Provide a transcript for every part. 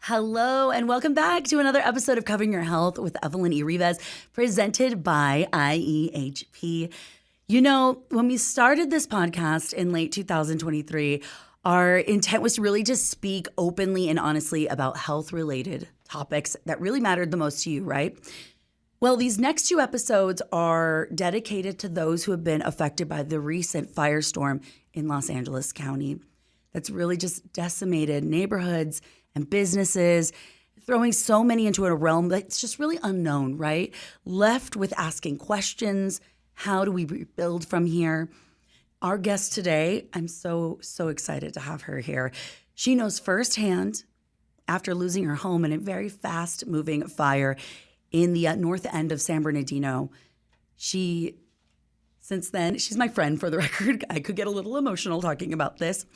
Hello, and welcome back to another episode of Covering Your Health with Evelyn Erives, presented by IEHP. You know, when we started this podcast in late 2023, our intent was to really just speak openly and honestly about health-related topics that really mattered the most to you, right? Well, these next two episodes are dedicated to those who have been affected by the recent firestorm in Los Angeles County that's really just decimated neighborhoods and businesses, throwing so many into a realm that's just really unknown, right? Left with asking questions, how do we rebuild from here? Our guest today, I'm so excited to have her here. She knows firsthand, after losing her home in a very fast-moving fire in the north end of San Bernardino. Since then, she's my friend, for the record. I could get a little emotional talking about this.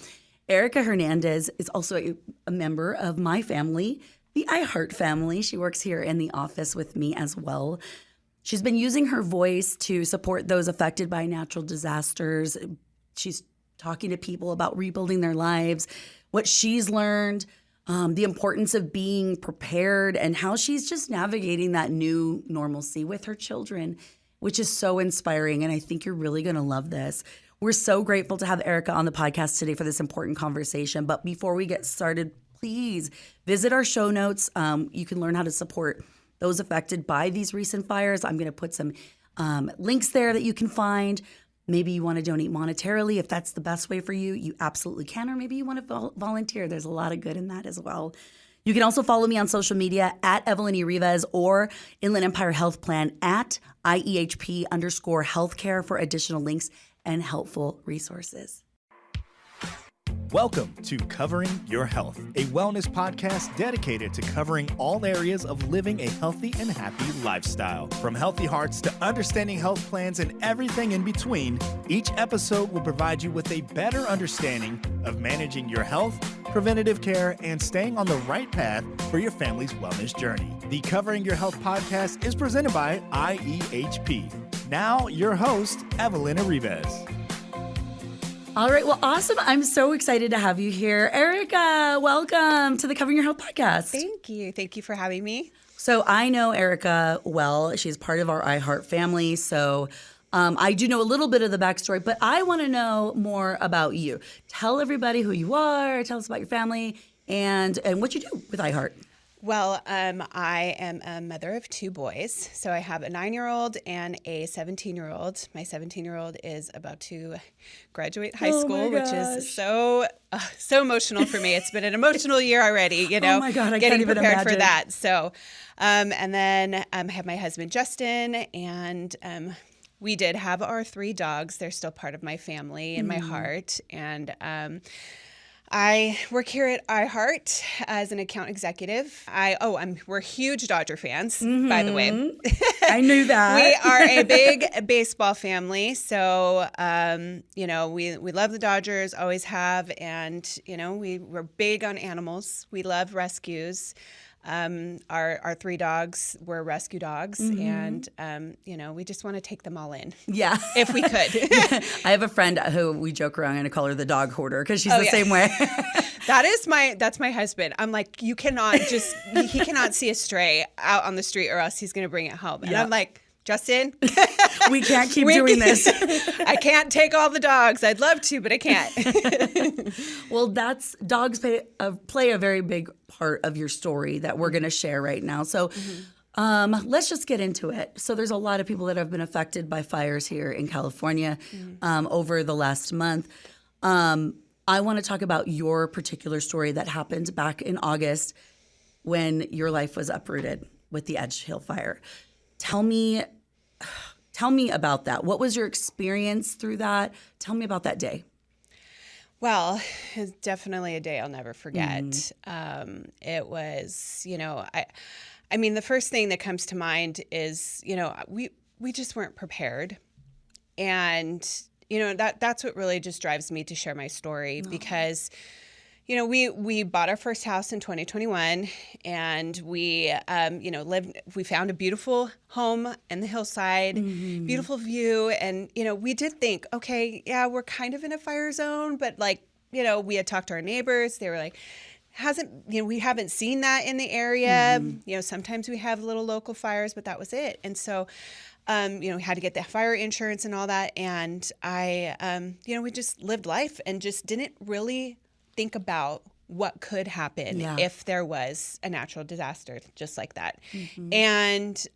Erika Hernandez is also a member of my family, the iHeart family. She works here in the office with me as well. She's been using her voice to support those affected by natural disasters. She's talking to people about rebuilding their lives, what she's learned, the importance of being prepared, and how she's just navigating that new normalcy with her children, which is so inspiring. And I think you're really going to love this. We're so grateful to have Erika on the podcast today for this important conversation. But before we get started, please visit our show notes. You can learn how to support those affected by these recent fires. I'm going to put some links there that you can find. Maybe you want to donate monetarily. If that's the best way for you, you absolutely can. Or maybe you want to volunteer. There's a lot of good in that as well. You can also follow me on social media at Evelyn Erives or Inland Empire Health Plan at IEHP_healthcare for additional links and helpful resources. Welcome to Covering Your Health, a wellness podcast dedicated to covering all areas of living a healthy and happy lifestyle. From healthy hearts to understanding health plans and everything in between, each episode will provide you with a better understanding of managing your health, preventative care, and staying on the right path for your family's wellness journey. The Covering Your Health podcast is presented by IEHP. Now, your host, Evelyn Erives. All right. Well, awesome. I'm so excited to have you here. Erika, welcome to the Covering Your Health podcast. Thank you. Thank you for having me. So I know Erika well. She's part of our iHeart family. So I do know a little bit of the backstory, but I want to know more about you. Tell everybody who you are. Tell us about your family and what you do with iHeart. Well, I am a mother of two boys. So I have a 9-year-old and a 17-year-old. My 17-year-old is about to graduate high school, which is so emotional for me. It's been an emotional year already, you know. Oh my God, I getting can't even prepared imagine. for that. So, and then I have my husband Justin, and we did have our 3 dogs. They're still part of my family and my heart, and I work here at iHeart as an account executive. We're huge Dodger fans, by the way. I knew that. We are a big baseball family. So, we love the Dodgers, always have. And, we're big on animals. We love rescues. Our 3 dogs were rescue dogs, and we just want to take them all in. Yeah, if we could. Yeah. I have a friend who we joke around and call her the dog hoarder because she's the same way. That's my husband. I'm like, he cannot see a stray out on the street or else he's going to bring it home. And I'm like, Justin, we can't keep doing this. I can't take all the dogs. I'd love to, but I can't. Well, dogs play a very big part of your story that we're going to share right now. So let's just get into it. So there's a lot of people that have been affected by fires here in California over the last month. I want to talk about your particular story that happened back in August when your life was uprooted with the Edgehill fire. Tell me about that. What was your experience through that? Tell me about that day. Well, it's definitely a day I'll never forget. It was, I mean, the first thing that comes to mind is, we just weren't prepared. And, that's what really just drives me to share my story because, we bought our first house in 2021 and we found a beautiful home in the hillside, beautiful view. And, we did think, okay, yeah, we're kind of in a fire zone, but we had talked to our neighbors. They were like, we haven't seen that in the area. Sometimes we have little local fires, but that was it. And so, we had to get the fire insurance and all that. And I, we just lived life and just didn't really think about what could happen if there was a natural disaster just like that. And,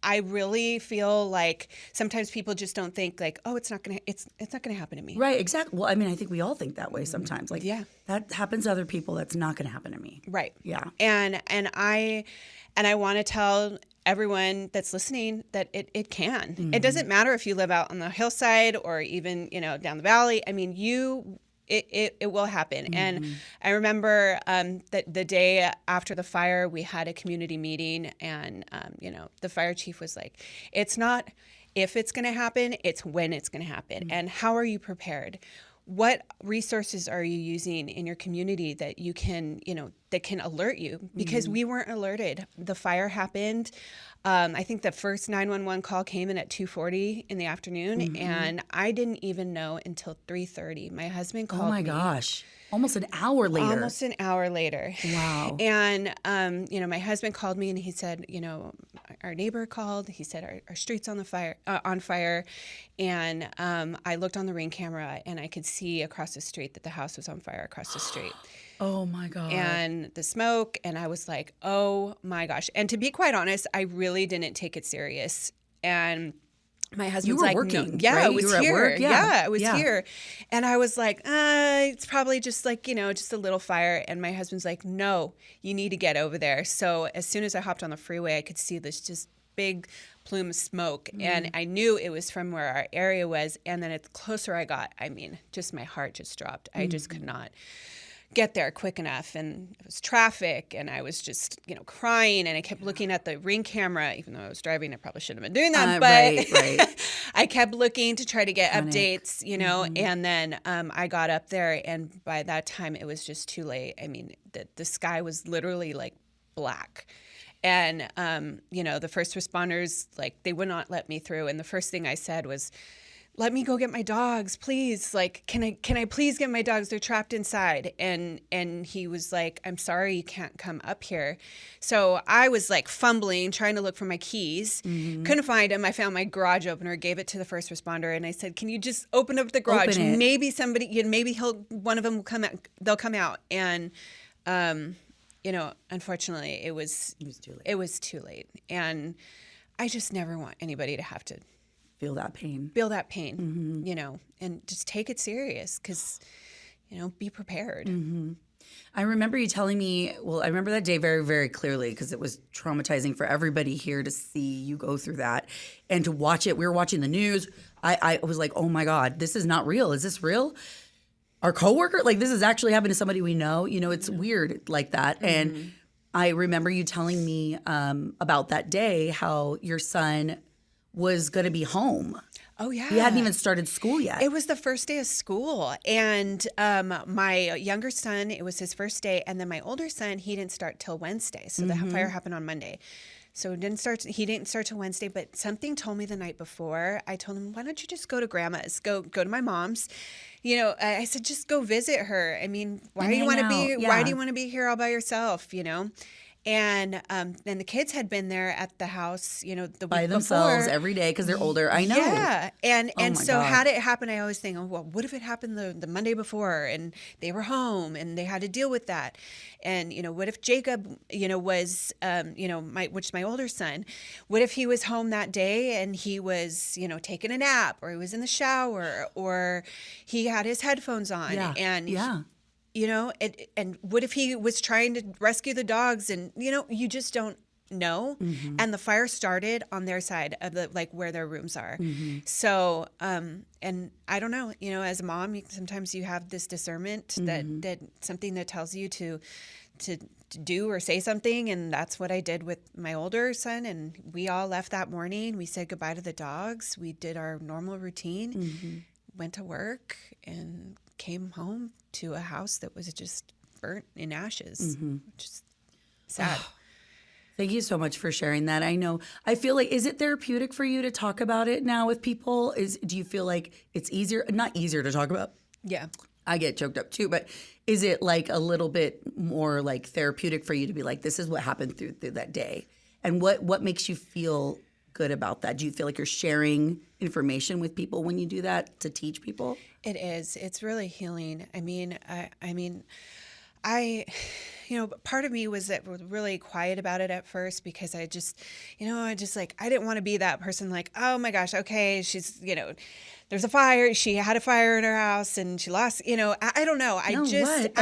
I really feel like sometimes people just don't think like, oh, it's not gonna happen to me. Right, exactly. Well, I mean, I think we all think that way sometimes. Like, that happens to other people. That's not gonna happen to me. Right. Yeah. And I want to tell everyone that's listening that it can. It doesn't matter if you live out on the hillside or even down the valley. I mean, it will happen. And I remember that the day after the fire, we had a community meeting, and the fire chief was like, "It's not if it's going to happen; it's when it's going to happen. And how are you prepared? What resources are you using in your community that you can, that can alert you?" Because we weren't alerted. The fire happened. I think the first 911 call came in at 2:40 in the afternoon, and I didn't even know until 3:30. My husband called me. Oh my gosh. Almost an hour later. Almost an hour later. Wow. And, my husband called me and he said, our neighbor called. He said, our street's on fire. And I looked on the Ring camera and I could see across the street that the house was on fire across the street. Oh my God. And the smoke. And I was like, oh my gosh. And to be quite honest, I really didn't take it serious. And my husband's like, working, no. Yeah, right? I was here. Work? Yeah, I was here. And I was like, it's probably just like, just a little fire. And my husband's like, no, you need to get over there. So as soon as I hopped on the freeway, I could see this just big plume of smoke. And I knew it was from where our area was. And then the closer I got, I mean, just my heart just dropped. I just could not get there quick enough, and it was traffic, and I was just crying, and I kept looking at the Ring camera. Even though I was driving, I probably shouldn't have been doing that, but right. I kept looking to try to get updates, and then I got up there, and by that time it was just too late. I mean, the sky was literally like black. And the first responders, like, they would not let me through, and the first thing I said was, "Let me go get my dogs, please. Like, can I please get my dogs? They're trapped inside." And he was like, "I'm sorry, you can't come up here." So I was like fumbling, trying to look for my keys. Couldn't find them. I found my garage opener, gave it to the first responder, and I said, "Can you just open up the garage? Maybe somebody, maybe one of them will come out. They'll come out." And unfortunately, it was too late. It was too late, and I just never want anybody to have to feel that pain, and just take it serious, because, be prepared. I remember you telling me, I remember that day very, very clearly, because it was traumatizing for everybody here to see you go through that and to watch it. We were watching the news. I was like, oh my God, this is not real. Is this real? Our coworker, like, this is actually happening to somebody we know. It's weird like that. And I remember you telling me about that day, how your son was going to be home. Oh, yeah. He hadn't even started school yet. It was the first day of school. And my younger son, it was his first day. And then my older son, he didn't start till Wednesday. So the fire happened on Monday. So he didn't start till Wednesday. But something told me the night before. I told him, "Why don't you just go to grandma's? Go to my mom's." I said, just go visit her. I mean, why do you want to be? Yeah. Why do you want to be here all by yourself? And the kids had been there at the house, the week by themselves before. Every day, because they're older. I know. Yeah, and so God. had it happened, I always think, oh, well, what if it happened the Monday before and they were home and they had to deal with that? And what if Jacob, was, my older son, what if he was home that day and he was, taking a nap, or he was in the shower, or he had his headphones on, and and what if he was trying to rescue the dogs, and, you just don't know. And the fire started on their side of where their rooms are. So, and I don't know, as a mom, sometimes you have this discernment that something that tells you to do or say something. And that's what I did with my older son. And we all left that morning. We said goodbye to the dogs. We did our normal routine, went to work, and came home to a house that was just burnt in ashes, which is sad. Thank you so much for sharing that. I feel like, is it therapeutic for you to talk about it now with people? Do you feel like it's not easier to talk about? Yeah. I get choked up too, but is it like a little bit more like therapeutic for you to be like, this is what happened through that day? And what makes you feel good about that? Do you feel like you're sharing information with people when you do that to teach people? It is. It's really healing. I mean, part of me was really quiet about it at first because I just like, I didn't want to be that person like, oh my gosh, okay, she's, there's a fire. She had a fire in her house and she lost, I don't know. You just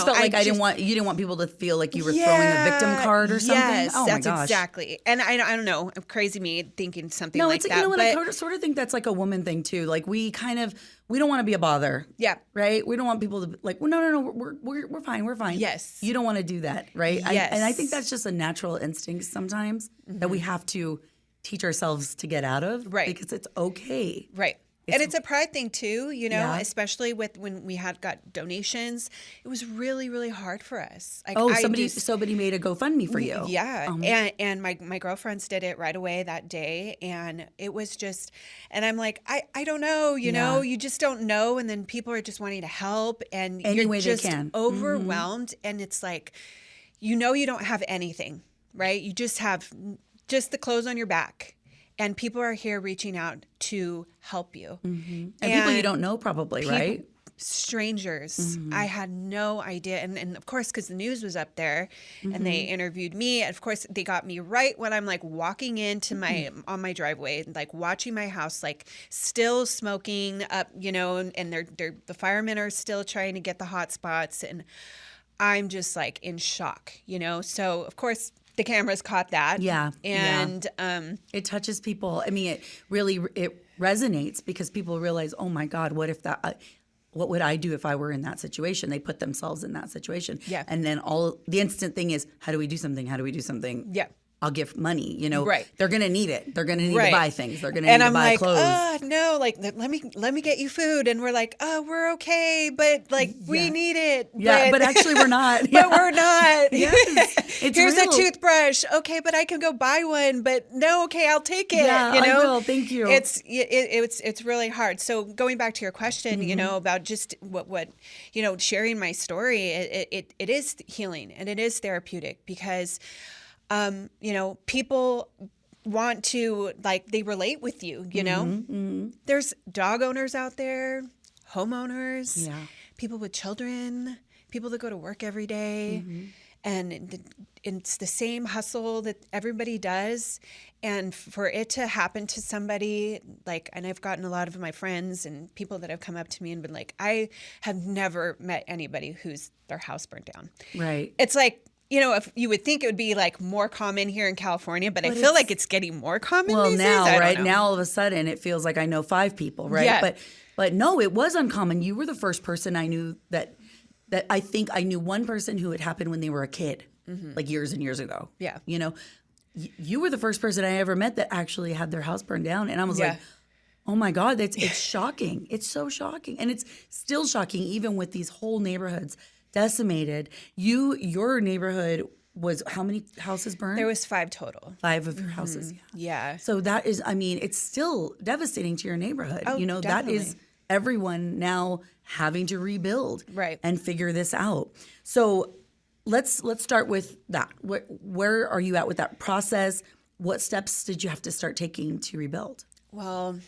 felt like you didn't want people to feel like you were throwing a victim card or something? Yes, oh my gosh. That's exactly. And I don't know, crazy me thinking something like that. No, you know what, I sort of think that's like a woman thing too. Like we don't want to be a bother. Yeah. Right? We don't want people to be like, well, no, we're fine. We're fine. Yes. You don't want to do that, right? Yes. And I think that's just a natural instinct sometimes that we have to teach ourselves to get out of. Right. Because it's okay. Right. And it's a pride thing too, Yeah. especially when we got donations. It was really, really hard for us. Like, somebody made a GoFundMe for you. Yeah. And my girlfriends did it right away that day. And it was just, and I'm like, I don't know, you just don't know. And then people are just wanting to help and you're just overwhelmed. And it's like, you don't have anything, right? You just have just the clothes on your back. And people are here reaching out to help you. Mm-hmm. And people you don't know probably, right? Strangers. Mm-hmm. I had no idea. And of course, because the news was up there and they interviewed me. And of course, they got me right when I'm like walking into on my driveway, like watching my house, like still smoking up, and the firemen are still trying to get the hot spots. And I'm just like in shock, So of course, the cameras caught that. Yeah. And it touches people. I mean, it resonates because people realize, oh my God, what would I do if I were in that situation? They put themselves in that situation. Yeah. And then the instant thing is, how do we do something? How do we do something? Yeah. I'll give money, Right. They're going to need it. They're going to need to buy things. They're going to need to buy clothes. And I'm like, no, like, let me get you food. And we're like, oh, we're okay. But like, we need it. Yeah, but actually we're not. But we're not. Yes, Here's a toothbrush. Okay, but I can go buy one. But no, okay, I'll take it. Yeah, I will. Thank you. It's really hard. So going back to your question, about just what sharing my story, it is healing and it is therapeutic because people want to, like, they relate with you, There's dog owners out there, homeowners, people with children, people that go to work every day. And it's the same hustle that everybody does. And for it to happen to somebody, like, and I've gotten a lot of my friends and people that have come up to me and been like, I have never met anybody whose their house burnt down. Right. It's like, if you would think it would be like more common here in California, but I feel like it's getting more common these days. Well, now, right? Now all of a sudden it feels like I know 5 people, right? Yeah. But no, it was uncommon. You were the first person I knew that I think I knew one person who it happened when they were a kid, like years and years ago. Yeah. You were the first person I ever met that actually had their house burned down. And I was like, oh my God, it's shocking. It's so shocking. And it's still shocking even with these whole neighborhoods decimated. Your neighborhood was how many houses burned? There was 5 total. 5 of your houses. Yeah. So that is, it's still devastating to your neighborhood. Oh, that definitely. is everyone now having to rebuild and figure this out. So let's start with that. Where are you at with that process? What steps did you have to start taking to rebuild? Well,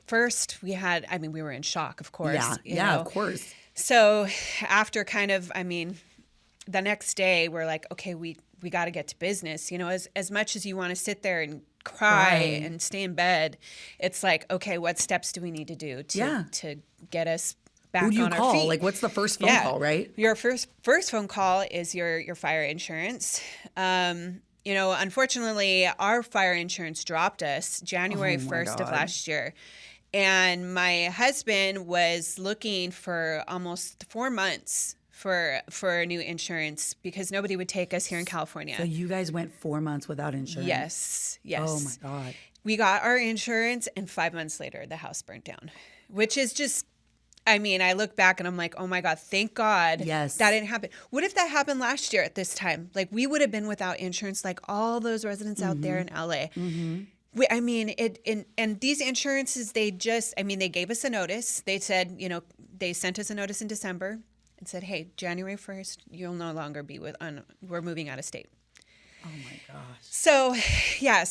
first we were in shock, of course. Yeah, of course. So after the next day we're like, okay, we got to get to business. As much as you want to sit there and cry and stay in bed, it's like, okay, what steps do we need to do to get us back on our feet? Who do you call? Like, what's the first phone call, right? Your first phone call is your fire insurance. Unfortunately, our fire insurance dropped us January 1st of last year. And my husband was looking for almost 4 months for a new insurance because nobody would take us here in California. So you guys went 4 months without insurance? Yes. Oh my God. We got our insurance and 5 months later the house burnt down, which is just, I look back and I'm like, oh my God, thank God that didn't happen. What if that happened last year at this time? Like, we would have been without insurance like all those residents out there in LA. And these insurances, they gave us a notice. They said, they sent us a notice in December and said, hey, January 1st, you'll no longer be we're moving out of state. Oh my gosh. So, yeah.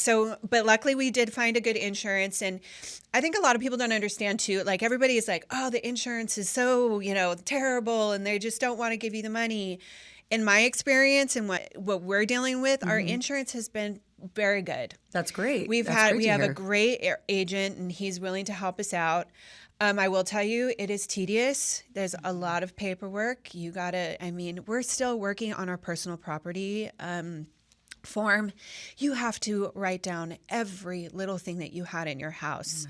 But luckily we did find a good insurance. And I think a lot of people don't understand too. Like everybody is like, oh, the insurance is so, terrible. And they just don't want to give you the money. In my experience and what we're dealing with, our insurance has been very good. That's great. We have a great agent and he's willing to help us out. I will tell you, it is tedious. There's a lot of paperwork. We're still working on our personal property form. You have to write down every little thing that you had in your house.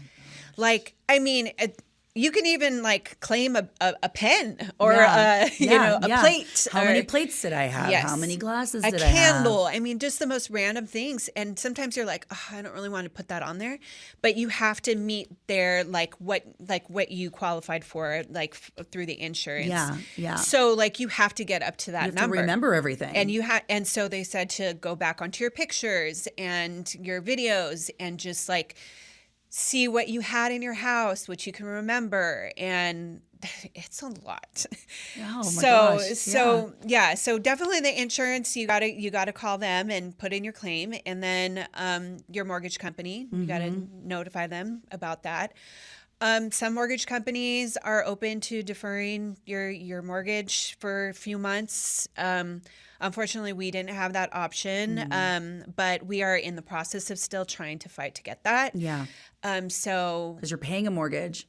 You can even claim a pen or a plate. How many plates did I have? Yes. How many glasses did I have? A candle. Just the most random things. And sometimes you're like, oh, I don't really want to put that on there, but you have to meet their what you qualified for through the insurance. Yeah, yeah. So you have to get up to that you have number. To remember everything. And so they said to go back onto your pictures and your videos and just see what you had in your house, what you can remember, and it's a lot. Oh my gosh. So definitely the insurance, you gotta call them and put in your claim, and then your mortgage company, you gotta notify them about that. Some mortgage companies are open to deferring your mortgage for a few months. Unfortunately, we didn't have that option, but we are in the process of still trying to fight to get that. Yeah. Because you're paying a mortgage.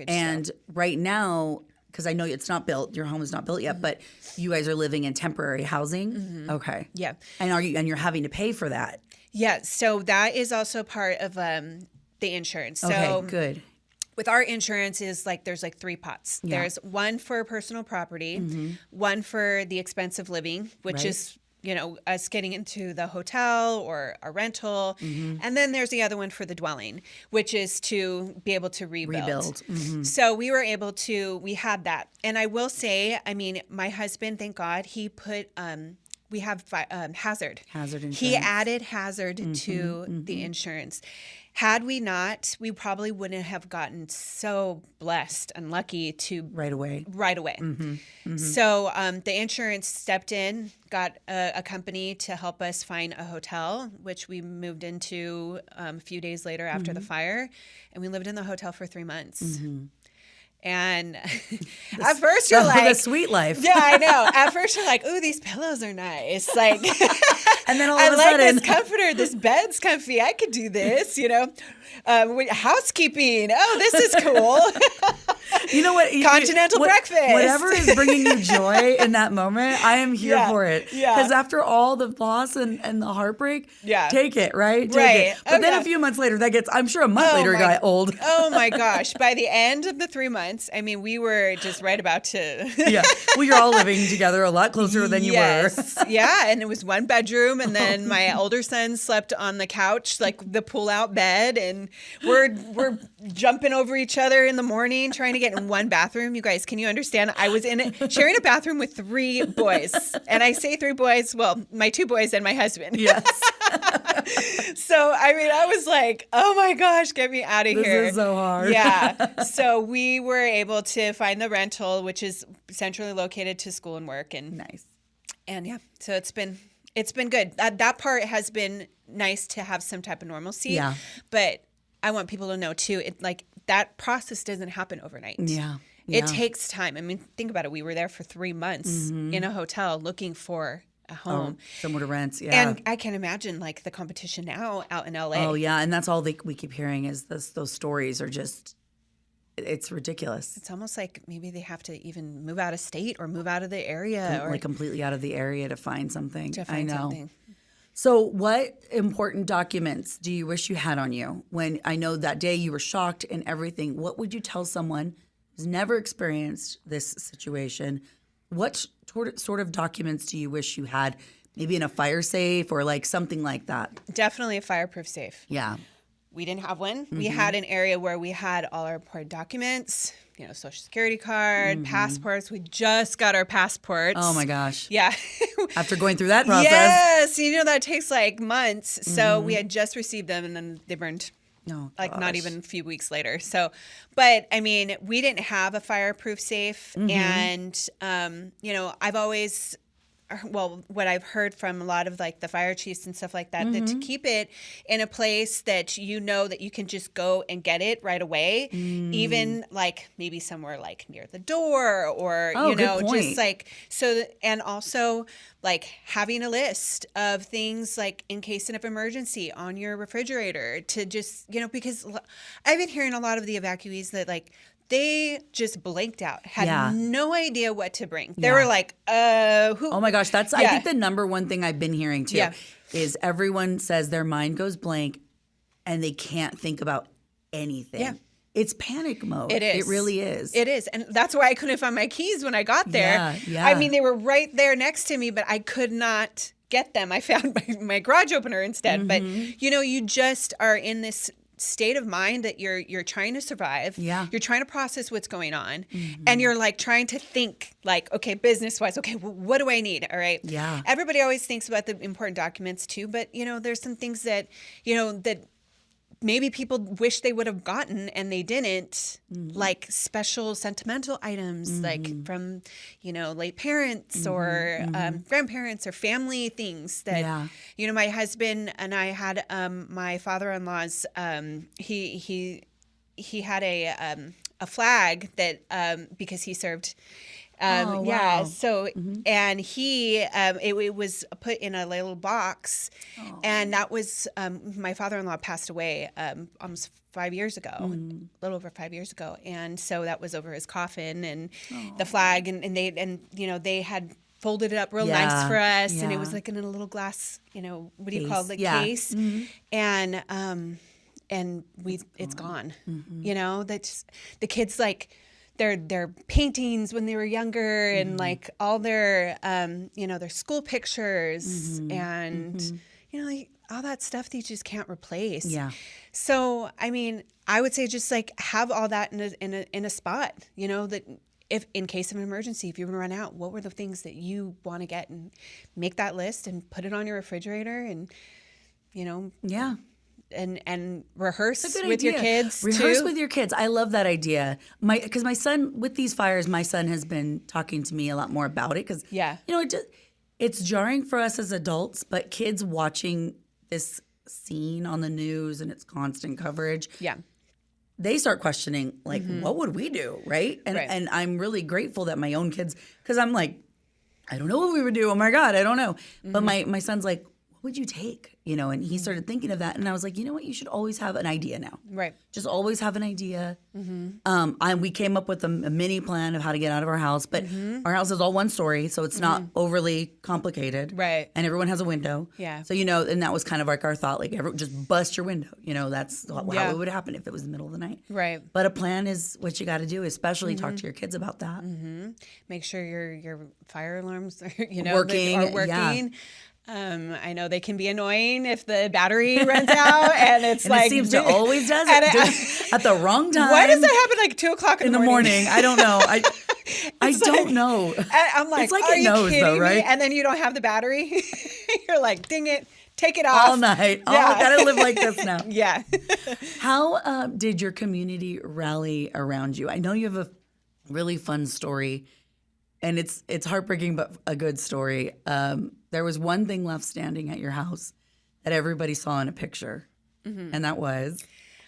And still. right now, because I know it's not built, your home is not built yet, but you guys are living in temporary housing. Okay. Yeah. And you're having to pay for that. Yeah. So that is also part of the insurance. Okay, so good. With our insurance is there's 3 pots. Yeah. There's one for personal property, one for the expense of living, which is us getting into the hotel or a rental. And then there's the other one for the dwelling, which is to be able to rebuild. So we had that. And I will say, my husband, thank God, he put, we have hazard insurance. He added hazard to the insurance. Had we not, we probably wouldn't have gotten so blessed and lucky to right away. So the insurance stepped in, got a company to help us find a hotel, which we moved into a few days later after the fire, and we lived in the hotel for 3 months. And at first you're the sweet life. Yeah, I know. At first you're like, ooh, these pillows are nice. And then all of a sudden, this comforter, this bed's comfy. I could do this, housekeeping. Oh, this is cool. You know what? Continental breakfast. Whatever is bringing you joy in that moment, I am here for it. Yeah. Because after all the loss and the heartbreak, take it, right? Take it. But then a few months later, I'm sure a month later it got old. Oh my gosh. By the end of the 3 months, we were just right about to. Yeah. Well, you're all living together a lot closer than you were. Yeah. And it was 1 bedroom. And then my older son slept on the couch, the pull-out bed. And we're jumping over each other in the morning, trying to get in 1 bathroom. You guys, can you understand? I was sharing a bathroom with 3 boys. And I say 3 boys, well, my 2 boys and my husband. Yes. So, I was like, oh my gosh, get me out of here. This is so hard. Yeah. So we were able to find the rental, which is centrally located to school and work. And nice. And yeah, so it's been good. That part has been nice to have some type of normalcy. Yeah. But I want people to know too, that process doesn't happen overnight. Yeah. It takes time. Think about it. We were there for 3 months in a hotel looking for a home. Somewhere to rent. Yeah. And I can imagine the competition now out in LA. Oh yeah. And that's all we keep hearing is those stories are just, it's ridiculous. It's almost like maybe they have to even move out of state or move out of the area. Or completely out of the area to find something. I know. Something. So what important documents do you wish you had on you? When I know that day you were shocked and everything, what would you tell someone who's never experienced this situation? What sort of documents do you wish you had? Maybe in a fire safe or something like that? Definitely a fireproof safe. Yeah. We didn't have one. We had an area where we had all our important documents, Social Security card, passports. We just got our passports. Oh my gosh. Yeah. After going through that process. Yes. That takes months. So we had just received them and then they burned. Oh, like not gosh. even a few weeks later. So, but I mean, we didn't have a fireproof safe. And, I've always, what I've heard from a lot of like the fire chiefs and stuff like that, that to keep it in a place that that you can just go and get it right away, even like maybe somewhere like near the door or, good point. just like, so, and also like having a list of things like in case of emergency on your refrigerator to just, because I've been hearing a lot of the evacuees that like, they just blanked out, had no idea what to bring. They were like, who? Oh my gosh, that's I think the number one thing I've been hearing too is everyone says their mind goes blank and they can't think about anything. Yeah. It's panic mode. It is. It really is. It is. And that's why I couldn't find my keys when I got there. Yeah. I mean, they were right there next to me, but I could not get them. I found my garage opener instead. But, you just are in this state of mind that you're trying to survive. Yeah. You're trying to process what's going on. And you're like trying to think like, okay, business-wise, okay, what do I need? All right. Yeah. Everybody always thinks about the important documents too, but, there's some things that, that maybe people wish they would have gotten and they didn't, like special sentimental items, like from, late parents or grandparents or family things that, my husband and I had my father-in-law's, he had a flag that because he served. Yeah. So, and he, it was put in a little box, and that was my father-in-law passed away almost 5 years ago, a little over 5 years ago, and so that was over his coffin and the flag, and they had folded it up real nice for us, and it was like in a little glass, what do you call it, case, and it's gone. That's the kids like. Their paintings when they were younger and like all their their school pictures and like all that stuff that you just can't replace. Yeah. So I mean, I would say just like have all that in a spot, that if in case of an emergency, if you run out, what were the things that you want to get, and make that list and put it on your refrigerator and and rehearse with your kids. Rehearse with your kids. I love that idea. Because my son, with these fires, my son has been talking to me a lot more about it. Because it's jarring for us as adults, but kids watching this scene on the news and its constant coverage, they start questioning like, what would we do, right? And I'm really grateful that my own kids, because I'm like, I don't know what we would do. Oh my God, I don't know. But my son's like, what would you take? And he started thinking of that. And I was like, you know what? You should always have an idea now. Right. Just always have an idea. We came up with a mini plan of how to get out of our house. But our house is all one story, so it's not overly complicated. Right. And everyone has a window. Yeah. So, and that was kind of like our thought, like just bust your window. That's how it would happen if it was the middle of the night. Right. But a plan is what you got to do, especially talk to your kids about that. Make sure your fire alarms are, working. Are working. Yeah. I know they can be annoying if the battery runs out and it's and like it seems to always does it at the wrong time. Why does that happen like 2:00 in the morning? I don't know. I don't know. I'm like, it's like are it you knows kidding though, right? me? And then you don't have the battery. You're like, ding it, take it off all night. Yeah. I gotta live like this now. Yeah. How did your community rally around you? I know you have a really fun story. And it's heartbreaking, but a good story. There was one thing left standing at your house that everybody saw in a picture, and that was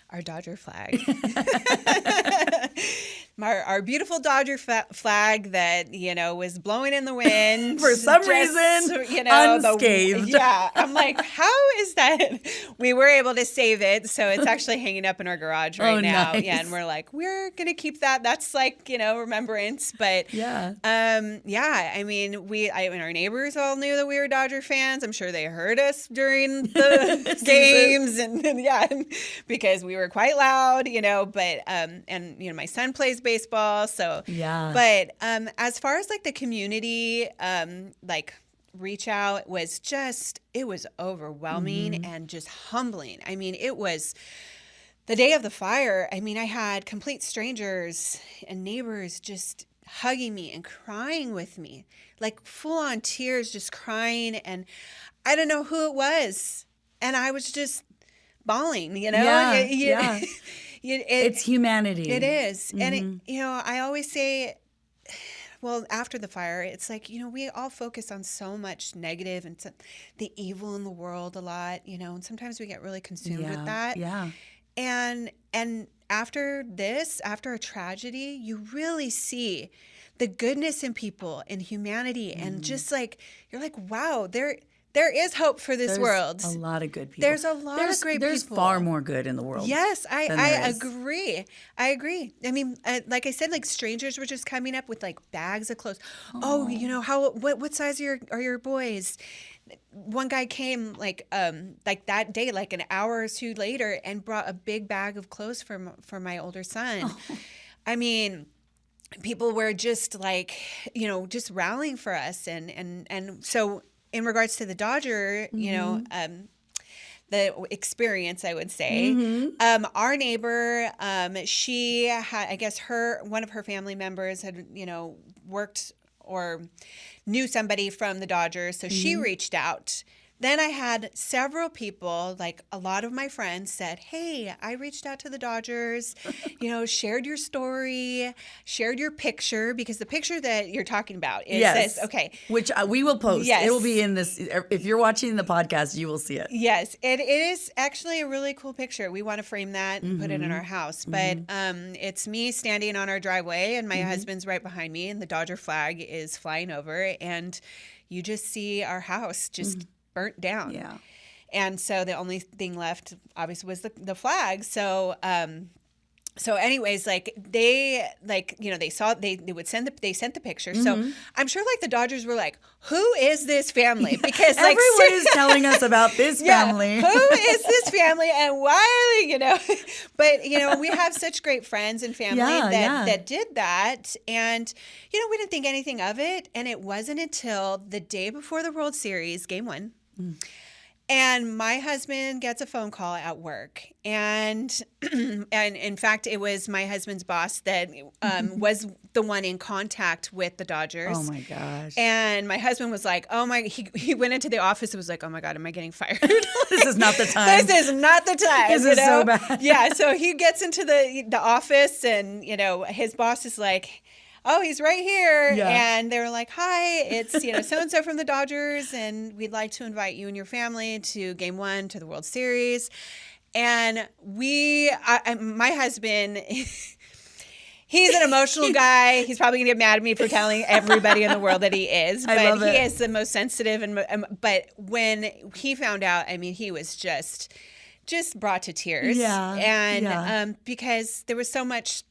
our Dodger flag. Our beautiful Dodger flag that, was blowing in the wind. For some reason, unscathed. I'm like, how is that? We were able to save it, so it's actually hanging up in our garage right now. Nice. Yeah, and we're like, we're going to keep that. That's like, remembrance. But, I mean, our neighbors all knew that we were Dodger fans. I'm sure they heard us during the games and because we were quite loud, but, my son plays baseball. So, but as far as like the community, reach out was it was overwhelming and just humbling. I mean, it was the day of the fire. I mean, I had complete strangers and neighbors just hugging me and crying with me, like full on tears, just crying. And I don't know who it was. And I was just bawling, you know? Yeah. It's humanity. It is. And, I always say, well, after the fire, it's like, we all focus on so much negative and the evil in the world a lot, and sometimes we get really consumed with that. Yeah. And after a tragedy, you really see the goodness in people and humanity, and just like, you're like, wow, there is hope for this world. There's a lot of good people. There's a lot of great people. There's far more good in the world. Yes, I agree. I agree. I mean, like I said, like strangers were just coming up with like bags of clothes. Oh, what size are your boys? One guy came like that day, like an hour or two later, and brought a big bag of clothes for my older son. Oh. I mean, people were just like, just rallying for us, and so. In regards to the Dodger, the experience, I would say, our neighbor, she had, I guess one of her family members had, worked or knew somebody from the Dodgers. So she reached out. Then I had several people, like a lot of my friends said, hey, I reached out to the Dodgers, shared your story, shared your picture, because the picture that you're talking about is this. Okay. Which we will post. Yes. It will be in this. If you're watching the podcast, you will see it. Yes. It is actually a really cool picture. We want to frame that and put it in our house. But it's me standing on our driveway, and my husband's right behind me, and the Dodger flag is flying over, and you just see our house just burnt down. Yeah. And so the only thing left obviously was the flag. So anyways, like they sent the picture. So I'm sure like the Dodgers were like, who is this family? Because like everyone is telling us about this family. Who is this family and why are they, but we have such great friends and family that did that. And, we didn't think anything of it. And it wasn't until the day before the World Series, Game 1. And my husband gets a phone call at work, and in fact, it was my husband's boss that was the one in contact with the Dodgers. Oh my gosh! And my husband was like, "Oh my!" He went into the office and was like, "Oh my God, am I getting fired?" This is not the time. This is not the time. This is so bad. Yeah. So he gets into the office, and his boss is like, oh, he's right here. Yeah. And they were like, hi, it's, so-and-so from the Dodgers, and we'd like to invite you and your family to Game 1 to the World Series. And my husband, he's an emotional guy. He's probably going to get mad at me for telling everybody in the world that he is. But he is the most sensitive. But when he found out, I mean, he was just brought to tears. Yeah. And because there was so much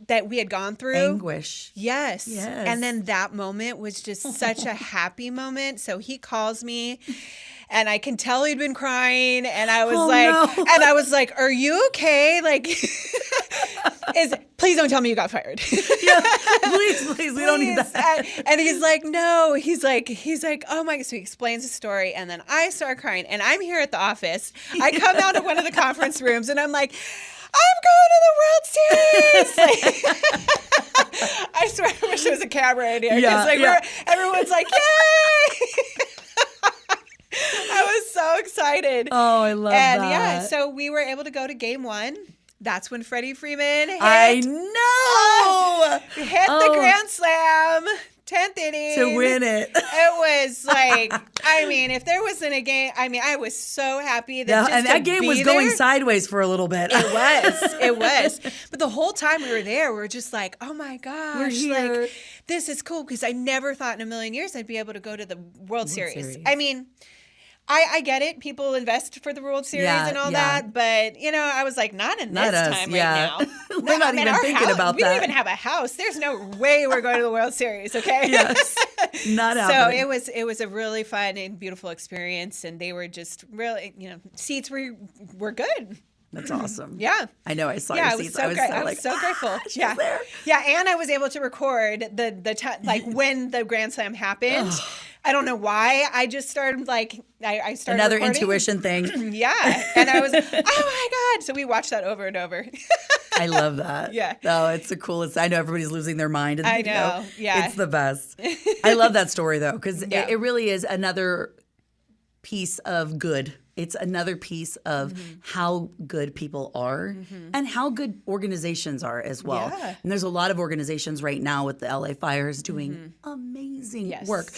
that we had gone through. Anguish. Yes. And then that moment was just such a happy moment. So he calls me, and I can tell he'd been crying, and I was like, are you okay? Like, please don't tell me you got fired. Yeah, please, we don't need that. And he's like, no. He's like, oh my. So he explains the story, and then I start crying, and I'm here at the office. I come out of one of the conference rooms, and I'm like, I'm going to the World Series. I swear, I wish there was a camera in here. Yeah, everyone's like, yay! I was so excited. Oh, I love that. And yeah, so we were able to go to Game 1. That's when Freddie Freeman hit. I know. Hit the grand slam. 10th inning. To win it. It was like, I mean, if there wasn't a game, I mean, I was so happy that and that game was going sideways for a little bit. It was. But the whole time we were there, we were just like, oh my gosh. We're here. Like, this is cool, because I never thought in a million years I'd be able to go to the World Series. I mean, I get it. People invest for the World Series and all that. But, I was like, not in this time right now. We're not even thinking about that. We don't even have a house. There's no way we're going to the World Series, okay? Yes. Not happening. So it was a really fun and beautiful experience. And they were just really, seats were good. That's awesome. Yeah. I know. I saw your seats. I was so grateful. She's there. Yeah. And I was able to record when the Grand Slam happened. I don't know why. I just started I started another recording. Intuition thing. Yeah. And I was, oh my God. So we watched that over and over. I love that. Yeah. Oh, it's the coolest. I know everybody's losing their mind. I know. Yeah. It's the best. I love that story though, because it really is another piece of good it's another piece of how good people are and how good organizations are as well. Yeah. And there's a lot of organizations right now with the LA fires doing amazing work.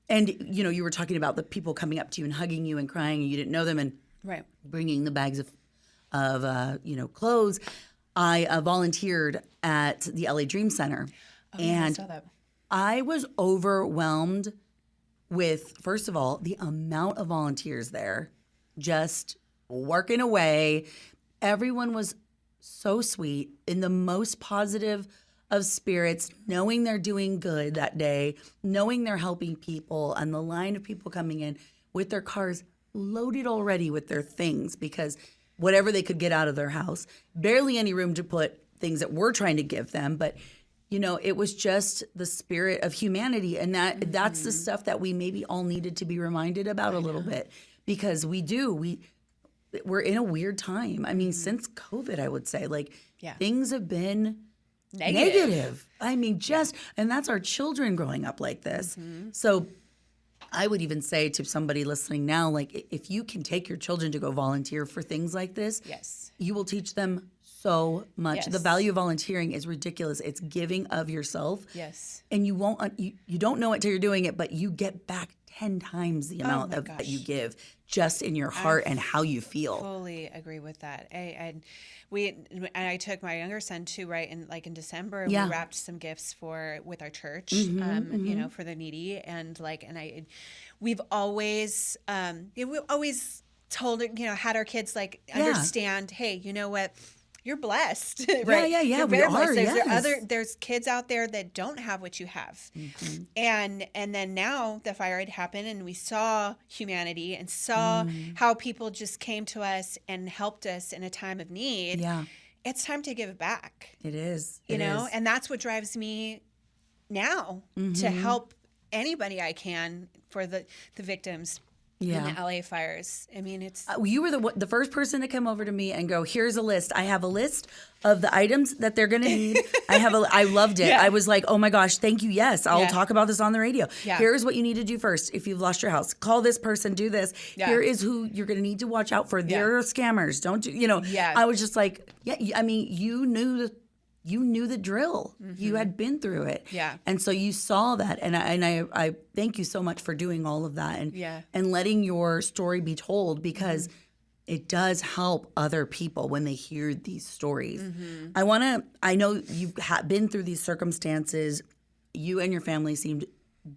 And, you were talking about the people coming up to you and hugging you and crying and you didn't know them and bringing the bags of clothes. I volunteered at the LA Dream Center. And I saw that. I was overwhelmed with, first of all, the amount of volunteers there just working away. Everyone was so sweet, in the most positive of spirits, knowing they're doing good that day, knowing they're helping people, and the line of people coming in with their cars loaded already with their things because whatever they could get out of their house, barely any room to put things that we're trying to give them, but it was just the spirit of humanity. And that's the stuff that we maybe all needed to be reminded about a little bit, because we're in a weird time. I mean, since COVID, I would say, things have been negative. I mean, and that's our children growing up like this. So I would even say to somebody listening now, if you can take your children to go volunteer for things like this, you will teach them so much. Yes. The value of volunteering is ridiculous. It's giving of yourself. Yes. And you won't, you don't know it till you're doing it, but you get back 10 times the amount that you give just in your heart and how you feel. Fully agree with that. I took my younger son too, right? In December, and we wrapped some gifts with our church, for the needy. We've always told, had our kids understand, hey, you know what? You're blessed, right? Yeah. You're We very are. blessed. There's kids out there that don't have what you have, and then now the fire had happened, and we saw humanity and saw how people just came to us and helped us in a time of need. Yeah, it's time to give back. it is. And that's what drives me now to help anybody I can for the victims. In the LA fires. I mean, it's... you were the first person to come over to me and go, here's a list. I have a list of the items that they're going to need. I loved it. I was like, oh my gosh, thank you. Yes, I'll talk about this on the radio. Here's what you need to do first. If you've lost your house, call this person, do this. Here is who you're going to need to watch out for. There are scammers. Don't do, I was just like, you knew the drill. You had been through it. Yeah. And so you saw that. And I thank you so much for doing all of that and letting your story be told, because it does help other people when they hear these stories. I know you've been through these circumstances. You and your family seemed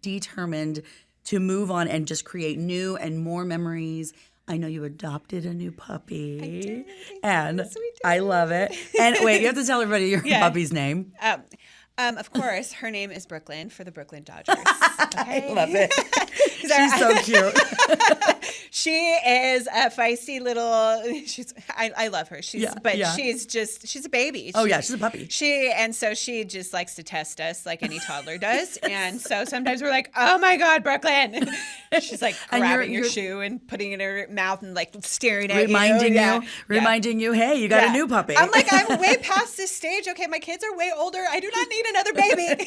determined to move on and just create new and more memories. I know you adopted a new puppy. I did. And I love it. And wait, you have to tell everybody your puppy's name. Of course, her name is Brooklyn for the Brooklyn Dodgers. Okay? I love it. She's so cute. She is a feisty little. I love her. She's a baby. She's a puppy. She just likes to test us like any toddler does. And so sometimes we're like, oh my God, Brooklyn. She's like grabbing your shoe and putting it in her mouth and staring at you. Reminding you, hey, you got a new puppy. I'm like, I'm way past this stage. Okay, my kids are way older. I do not need another baby.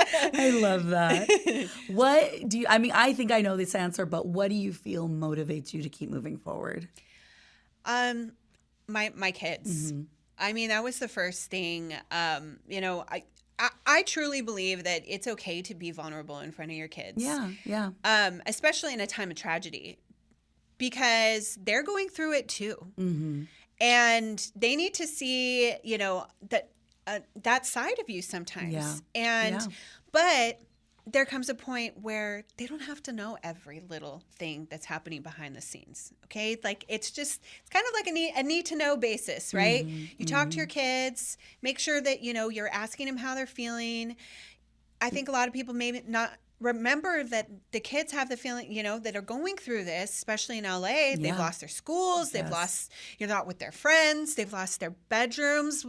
I love that. What do you, I think I know this answer, but what do you feel motivates you to keep moving forward? My kids. That was the first thing. I truly believe that it's okay to be vulnerable in front of your kids. Yeah. Especially in a time of tragedy, because they're going through it too. And they need to see, that side of you sometimes. But there comes a point where they don't have to know every little thing that's happening behind the scenes. Okay. It's kind of like a need to know basis, right? You talk to your kids, make sure that, you're asking them how they're feeling. I think a lot of people maybe not remember that the kids have the feeling, that are going through this, especially in LA. They've lost their schools. They've lost, you're not with their friends. They've lost their bedrooms.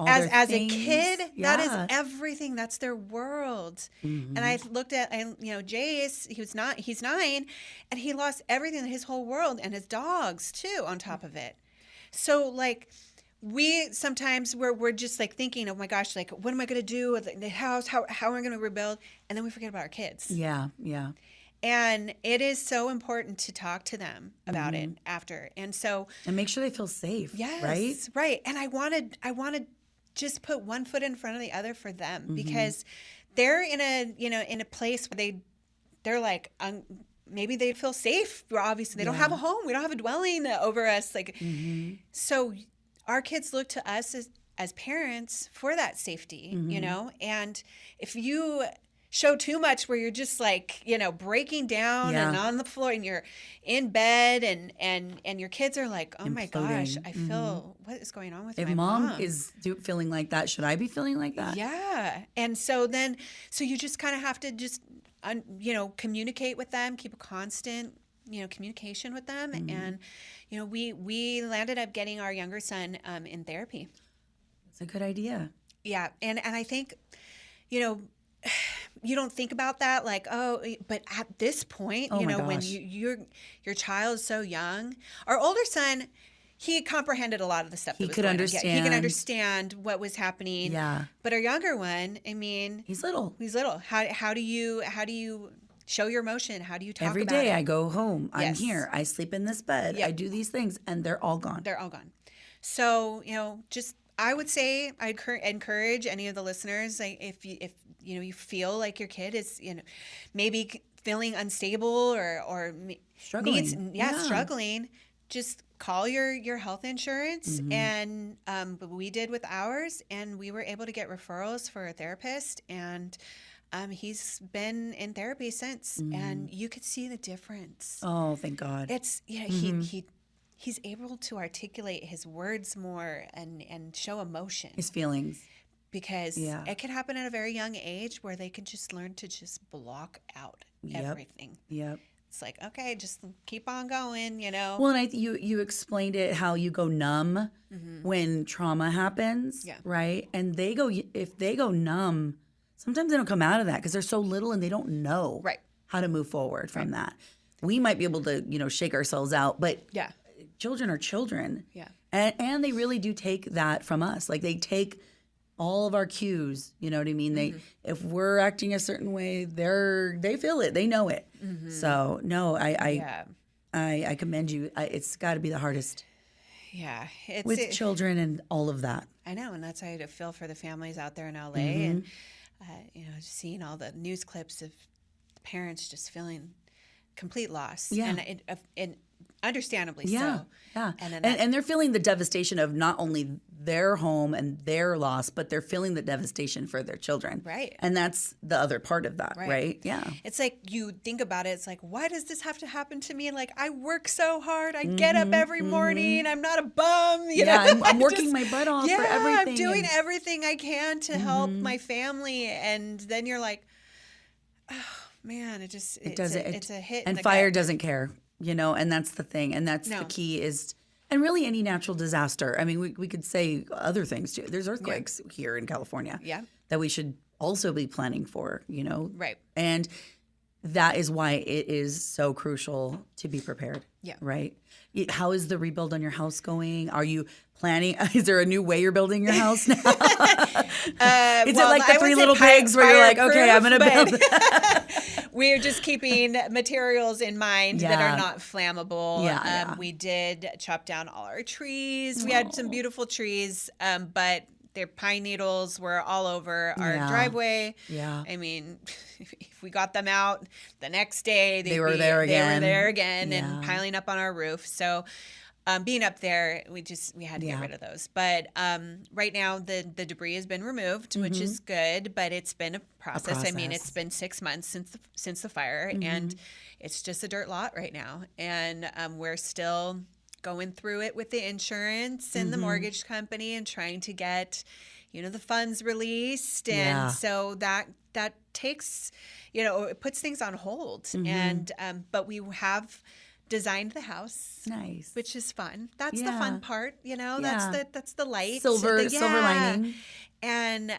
As a kid, that is everything. That's their world. And I looked at, Jace, he's 9, and he lost everything, his whole world, and his dogs too, on top of it. So we sometimes we're just thinking, oh my gosh, what am I going to do with the house? How am I going to rebuild? And then we forget about our kids. Yeah. And it is so important to talk to them about it after. And so, and make sure they feel safe. yes, Right. Right. And I want to just put one foot in front of the other for them, because they're in a place where they're like, maybe they feel safe. Obviously they don't have a home. We don't have a dwelling over us. Like, so our kids look to us as parents for that safety, and if you show too much where you're just like, breaking down and on the floor, and you're in bed and your kids are like, oh my gosh, I feel, what is going on with my mom? If mom is feeling like that, should I be feeling like that? Yeah. And so you just kind of have to just, communicate with them, keep a constant, communication with them. And, we landed up getting our younger son in therapy. It's a good idea. Yeah. And I think, you don't think about that, like, but at this point, when your child is so young, our older son, he comprehended a lot of the stuff. He could understand. He can understand what was happening. Yeah. But our younger one, I mean, he's little. How do you show your emotion? How do you talk Every about it? day I go home. I'm Yes. here. I sleep in this bed. Yep. I do these things, and they're all gone. They're all gone. So, just I would say I encourage any of the listeners, like, if you feel like your kid is, maybe feeling unstable or Struggling. struggling, just call your health insurance. And we did with ours, and we were able to get referrals for a therapist, and he's been in therapy since, and you could see the difference. Oh, thank God. It's he's able to articulate his words more and show emotion. His feelings. Because it can happen at a very young age where they can just learn to just block out everything. Yep. It's like, okay, just keep on going, Well, and you explained it, how you go numb when trauma happens, right? And if they go numb, sometimes they don't come out of that because they're so little and they don't know how to move forward from that. We might be able to, shake ourselves out, but children are children. Yeah. And they really do take that from us. Like, they take all of our cues, you know what I mean? If we're acting a certain way, they feel it, they know it. So no, I commend you. It's got to be the hardest. Yeah, with children and all of that. I know, and that's how I feel for the families out there in LA, and just seeing all the news clips of the parents just feeling complete loss. Yeah, and understandably so. Yeah, and they're feeling the devastation of not only their home and their loss, but they're feeling the devastation for their children. Right. And that's the other part of that, right? Yeah. It's like, you think about it, it's like, why does this have to happen to me? Like, I work so hard. I get up every morning. I'm not a bum. You know? I'm working my butt off for everything. I'm doing everything I can to help my family. And then you're like, oh, man, it's a hit. And fire doesn't care, and that's the thing. And that's the key is... And really any natural disaster. I mean, we could say other things too. There's earthquakes here in California that we should also be planning for, Right. And that is why it is so crucial to be prepared. Yeah. Right? How is the rebuild on your house going? Are you planning? Is there a new way you're building your house now? Is it like the Three Little Pigs where you're like, okay, I'm going to build We're just keeping materials in mind that are not flammable. We did chop down all our trees. We had some beautiful trees, but their pine needles were all over our driveway. Yeah. I mean, if we got them out the next day, they were there again and piling up on our roof. So being up there, we had to get rid of those. But right now, the debris has been removed, which is good. But it's been a process. I mean, it's been 6 months since the fire, and it's just a dirt lot right now. And we're still going through it with the insurance and the mortgage company and trying to get, the funds released. And so that takes, it puts things on hold. And but we have designed the house, which is fun. That's the fun part, that's the light, silver lining. And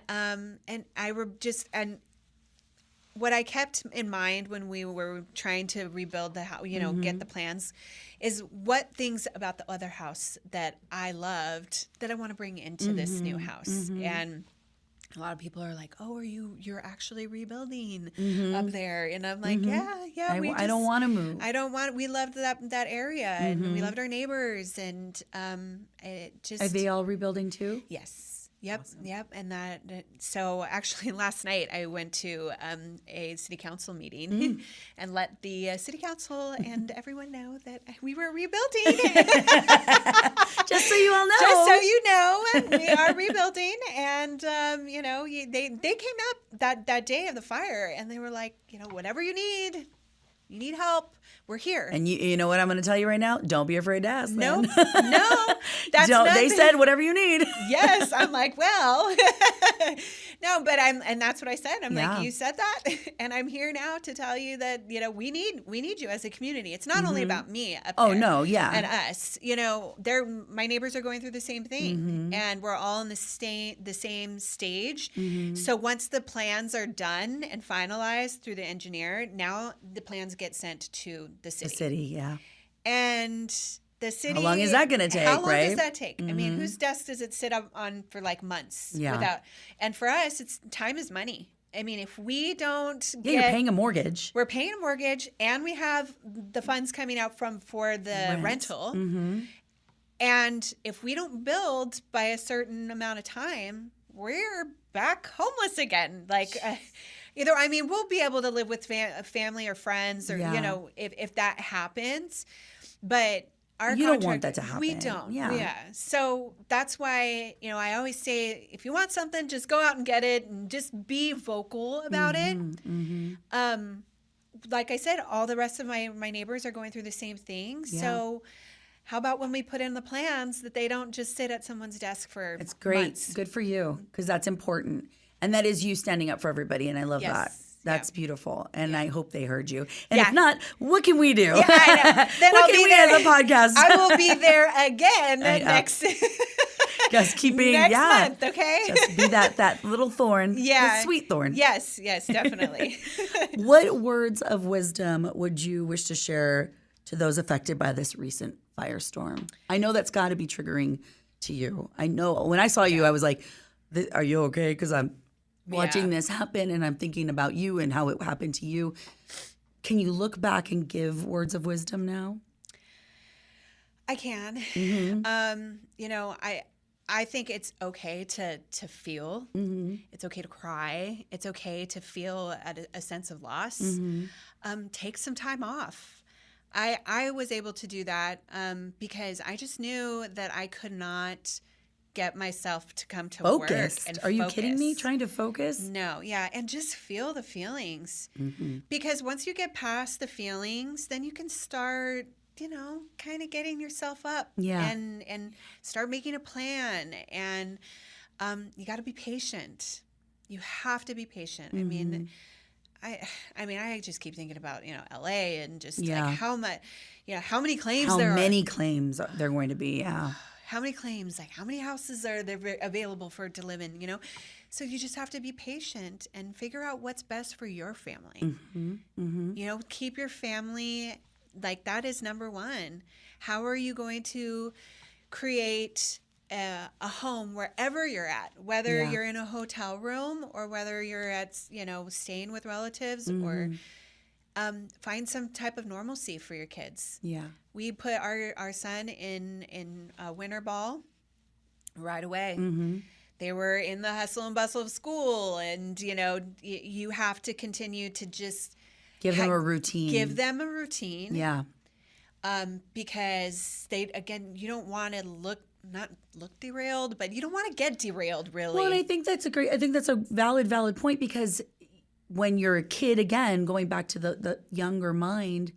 what I kept in mind when we were trying to rebuild the house, get the plans, is what things about the other house that I loved that I want to bring into this new house. And a lot of people are like, "Oh, you're actually rebuilding up there?" And I'm like, "Yeah, I don't want to move. We loved that area, and we loved our neighbors, and it just." Are they all rebuilding too? Yes. Yep. Awesome. Yep. And so actually last night I went to a city council meeting and let the city council and everyone know that we were rebuilding. Just so you all know. Just so you know, we are rebuilding. And, they came up that day of the fire and they were like, whatever you need help, we're here. And you know what I'm going to tell you right now? Don't be afraid to ask. No, that's nothing. They said whatever you need. Yes, I'm like, well, no, but and that's what I said. I'm like, you said that, and I'm here now to tell you that we need you as a community. It's not only about me up there. And us. My neighbors are going through the same thing, and we're all in the same stage. So once the plans are done and finalized through the engineer, now the plans get sent to the city. The city, yeah. And the city. How long is that going to take, How long right? does that take? I mean, whose desk does it sit up on for like months? Yeah. And for us, time is money. I mean, if we don't you're paying a mortgage. We're paying a mortgage, and we have the funds coming out for the rental. And if we don't build by a certain amount of time, we're back homeless again. Like, we'll be able to live with family or friends, or if that happens, but you don't want that to happen. We don't. Yeah. So that's why I always say, if you want something, just go out and get it, and just be vocal about it. Like I said, all the rest of my neighbors are going through the same thing. Yeah. So how about when we put in the plans that they don't just sit at someone's desk for It's great. months? Good for you, because that's important. And that is you standing up for everybody, and I love that. That's beautiful, and I hope they heard you. And if not, what can we do? Yeah, I know. Then what can we do as a podcast? I will be there again next. Just keep being next month, okay? Just be that little thorn, the sweet thorn. Yes, definitely. What words of wisdom would you wish to share to those affected by this recent firestorm? I know that's got to be triggering to you. I know when I saw you, I was like, "Are you okay?" Because I'm watching this happen, and I'm thinking about you and how it happened to you. Can you look back and give words of wisdom now? I can. I think it's okay to feel. It's okay to cry. It's okay to feel a sense of loss. Take some time off. I was able to do that because I just knew that I could not get myself to come to work and Are you kidding me? Trying to focus? No, and just feel the feelings. Because once you get past the feelings, then you can start, kind of getting yourself up and start making a plan. And you got to be patient. You have to be patient. I mean, I just keep thinking about, LA and just like how much, how many claims there are. How many claims there are going to be, How many claims, like how many houses are there available to live in, So you just have to be patient and figure out what's best for your family. Keep your family, like that is number one. How are you going to create a home wherever you're at, whether you're in a hotel room or whether you're at, staying with relatives or find some type of normalcy for your kids. Yeah. We put our son in winter ball right away. They were in the hustle and bustle of school, and you have to continue to just give them a routine. Yeah. Because you don't want to not look derailed, but you don't want to get derailed, really. Well, and I think that's a valid point, because when you're a kid, again, going back to the younger mind,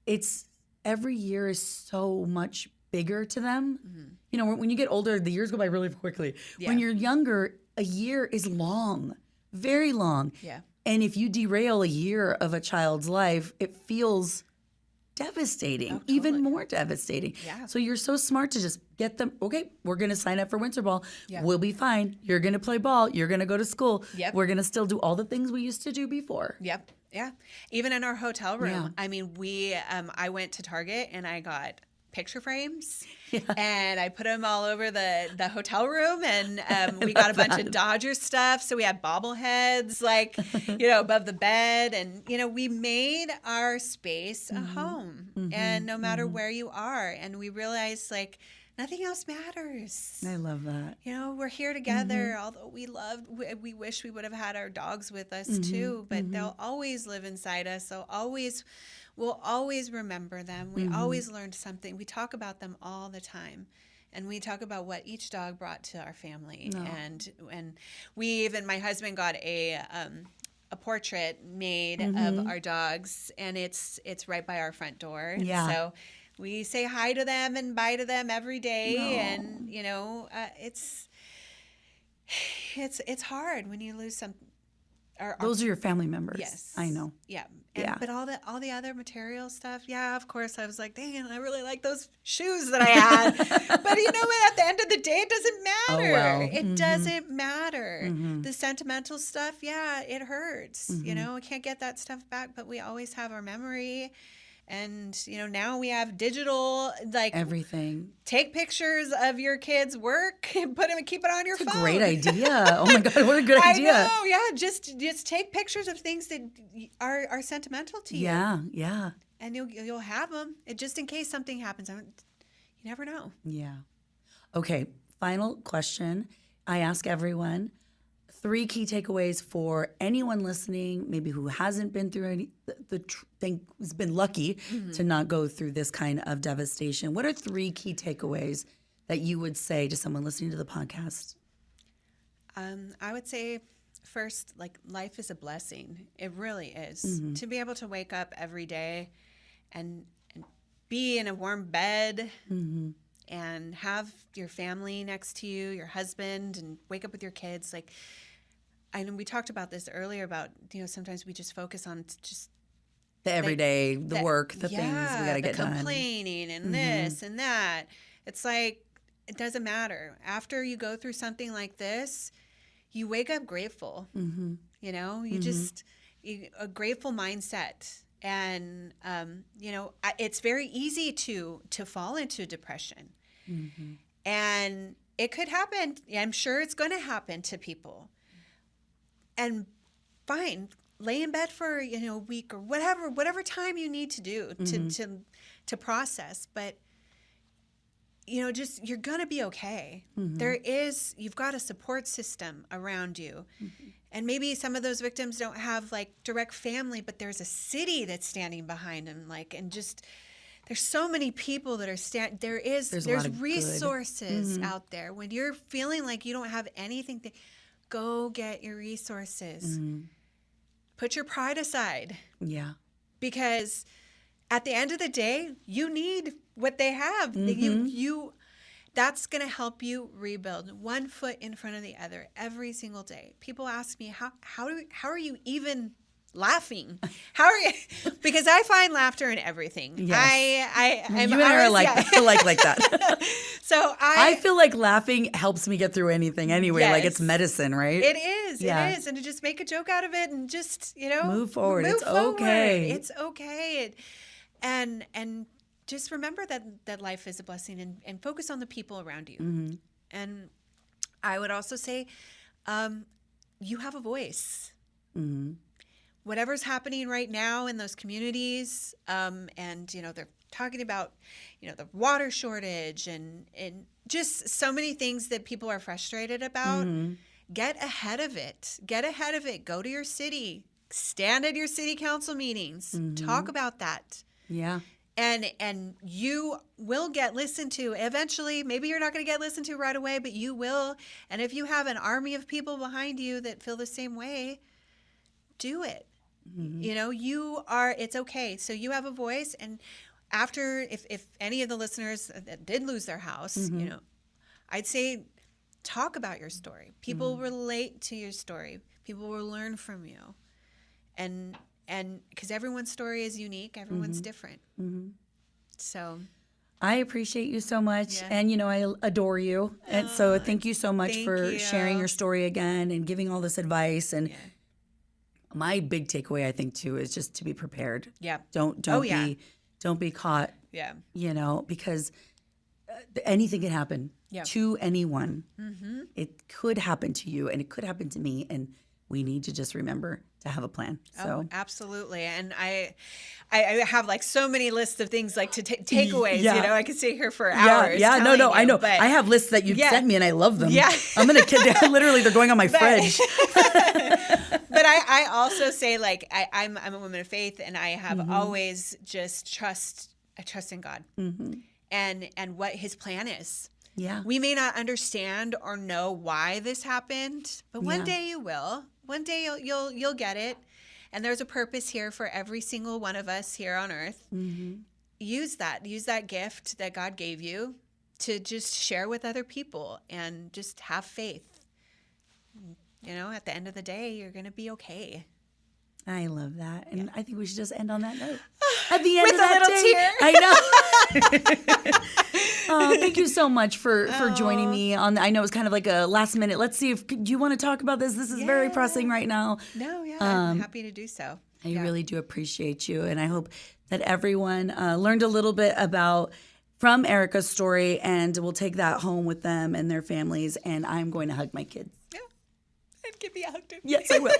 it's every year is so much bigger to them. When you get older, the years go by really quickly. Yeah. When you're younger, a year is long, very long. Yeah. And if you derail a year of a child's life, it feels devastating, even more devastating. Yeah. So you're so smart to just get them, okay, we're going to sign up for winter ball. Yeah. We'll be fine. You're going to play ball. You're going to go to school. Yep. We're going to still do all the things we used to do before. Yep. Yeah. Even in our hotel room. Yeah. I mean, I went to Target and I got picture frames, and I put them all over the hotel room, and we got a bunch of Dodger stuff. So we had bobbleheads, like, above the bed, and, we made our space a home, and no matter where you are, and we realized, like, nothing else matters. I love that. We're here together, although we wish we would have had our dogs with us too, but they'll always live inside us. We'll always remember them. We always learned something. We talk about them all the time. And we talk about what each dog brought to our family. No. And we even, my husband got a portrait made of our dogs, and it's right by our front door. Yeah. So we say hi to them and bye to them every day. No. And, it's hard when you lose some. Those are your family members. Yes. I know. Yeah. But all the other material stuff, of course, I was like, dang, I really like those shoes that I had. But at the end of the day, it doesn't matter. Oh, well. It doesn't matter. The sentimental stuff, it hurts. I can't get that stuff back, but we always have our memory. And, now we have digital, like, everything. Take pictures of your kids' work and keep it on your phone. That's a great idea. Oh my God, what a good idea. I know, yeah. Just take pictures of things that are sentimental to you. Yeah. And you'll have them. Just in case something happens. You never know. Yeah. Okay, final question. I ask everyone 3 key takeaways for anyone listening, maybe who hasn't been through has been lucky to not go through this kind of devastation. What are 3 key takeaways that you would say to someone listening to the podcast? I would say, first, like, life is a blessing. It really is. To be able to wake up every day and be in a warm bed and have your family next to you, your husband, and wake up with your kids, like. I know we talked about this earlier about, sometimes we just focus on just the everyday, the work, the things we got to get done. Complaining and this and that. It's like, it doesn't matter. After you go through something like this, you wake up grateful. You just, a grateful mindset. And, it's very easy to fall into depression. And it could happen. I'm sure it's going to happen to people. And fine, lay in bed for a week or whatever time you need to do to process. But just you're gonna be okay. You've got a support system around you, and maybe some of those victims don't have like direct family, but there's a city that's standing behind them. And just there's so many people that are there's resources out there. When you're feeling like you don't have anything go get your resources. Put your pride aside. Yeah. Because at the end of the day, you need what they have. That's going to help you rebuild one foot in front of the other every single day. People ask me, how are you even laughing? How are you? Because I find laughter in everything. Yes. You and I are like that. So I feel like laughing helps me get through anything anyway. Yes. Like it's medicine, right? It is. Yeah. It is. And to just make a joke out of it and just, move forward. It's okay. It's okay. And just remember that life is a blessing and focus on the people around you. And I would also say you have a voice. Whatever's happening right now in those communities, and they're talking about the water shortage and just so many things that people are frustrated about. Get ahead of it. Go to your city. Stand at your city council meetings. Talk about that. Yeah. And you will get listened to eventually. Maybe you're not going to get listened to right away, but you will. And if you have an army of people behind you that feel the same way, do it. It's okay. So you have a voice. And after, if any of the listeners that did lose their house, I'd say talk about your story. People relate to your story. People will learn from you. And because everyone's story is unique, everyone's different. So I appreciate you so much. Yeah. And, I adore you. And so thank you so much for sharing your story again and giving all this advice. And my big takeaway, I think, too, is just to be prepared. Yeah. Don't be Don't be caught. Yeah. Because anything can happen to anyone. Mm-hmm. It could happen to you, and it could happen to me, and we need to just remember to have a plan. So absolutely. And I have like so many lists of things like to takeaways, I could sit here for hours. Yeah. No, I know. But I have lists that you've sent me and I love them. Yeah. I'm going to, literally they're going on my fridge. But I also say like, I'm a woman of faith, and I have always just I trust in God and what his plan is. Yeah. We may not understand or know why this happened, but one day you will. One day you'll get it. And there's a purpose here for every single one of us here on earth. Mm-hmm. Use that gift that God gave you to just share with other people and just have faith. At the end of the day, you're going to be okay. I love that. And I think we should just end on that note. At the end with of that a little day, tear. I know. Thank you so much for joining me on. I know it was kind of like a last minute. Let's see if do you want to talk about this. This is very pressing right now. No, I'm happy to do so. I really do appreciate you, and I hope that everyone learned a little bit from Erika's story, and will take that home with them and their families. And I'm going to hug my kids. Yeah, and give me a hug too. Yes, I will.